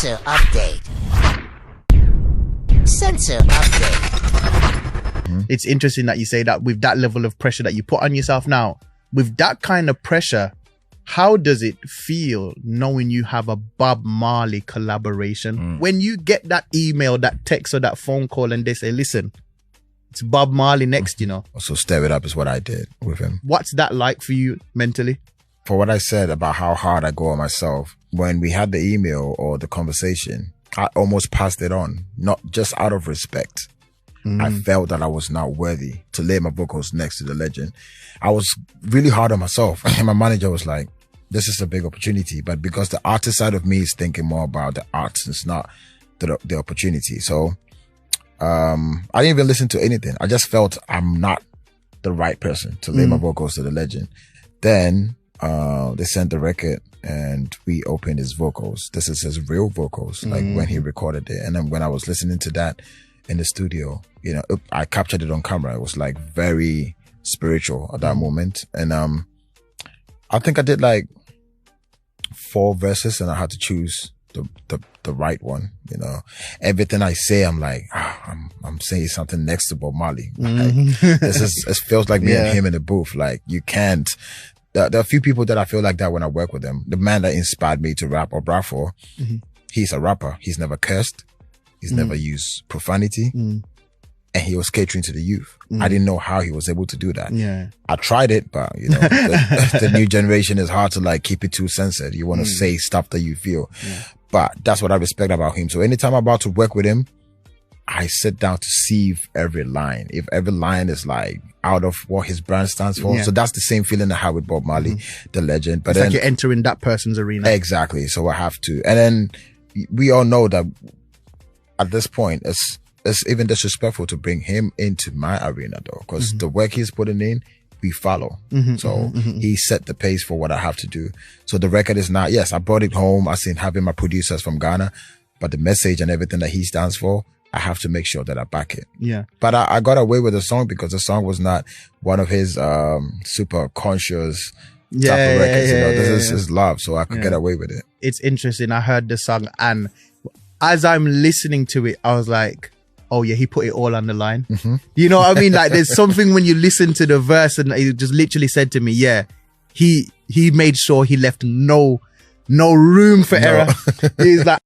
Sensor update. Sensor update. It's interesting that you say that with that level of pressure that you put on yourself now. With that kind of pressure, how does it feel knowing you have a Bob Marley collaboration? When you get that email, that text or that phone call and they say, listen, it's Bob Marley next, you know. So Stir It Up is what I did with him. What's that like for you mentally? For what I said about how hard I go on myself, when we had the email or the conversation, I almost passed it on, not just out of respect. I felt that I was not worthy to lay my vocals next to the legend. I was really hard on myself. And my manager was like, this is a big opportunity. But because the artist side of me is thinking more about the arts, it's not the opportunity. So I didn't even listen to anything. I just felt I'm not the right person to lay my vocals to the legend. Then they sent the record and we opened his vocals. This is his real vocals, like when he recorded it. And then when I was listening to that in the studio, you know, I captured it on camera. It was like very spiritual at that moment. And I think I did like 4 verses and I had to choose the right one. You know, everything I say, I'm like, I'm saying something next to Bob Marley. Like, it feels like me and him in the booth. Like you can't. There are a few people that I feel like that when I work with them. The man that inspired me to rap or rap for, he's a rapper. He's never cursed. He's never used profanity. And he was catering to the youth. I didn't know how he was able to do that. Yeah. I tried it, but you know, the new generation is hard to like keep it too censored. You want to say stuff that you feel. But that's what I respect about him. So anytime I'm about to work with him, I sit down to sieve every line. If every line is like out of what his brand stands for. So that's the same feeling I have with Bob Marley, the legend. But it's then, like you're entering that person's arena. Exactly. So I have to. And then we all know that at this point, it's even disrespectful to bring him into my arena though, because the work he's putting in, we follow. So he set the pace for what I have to do. So the record is not, yes, I brought it home. I seen having my producers from Ghana, but the message and everything that he stands for, I have to make sure that I back it. Yeah. But I got away with the song because the song was not one of his super conscious type of records. You know, this is his love, so I could get away with it. It's interesting. I heard the song and as I'm listening to it, I was like, oh yeah, he put it all on the line. You know what I mean? Like there's something when you listen to the verse and he just literally said to me, yeah, he made sure he left no room for error. He's like,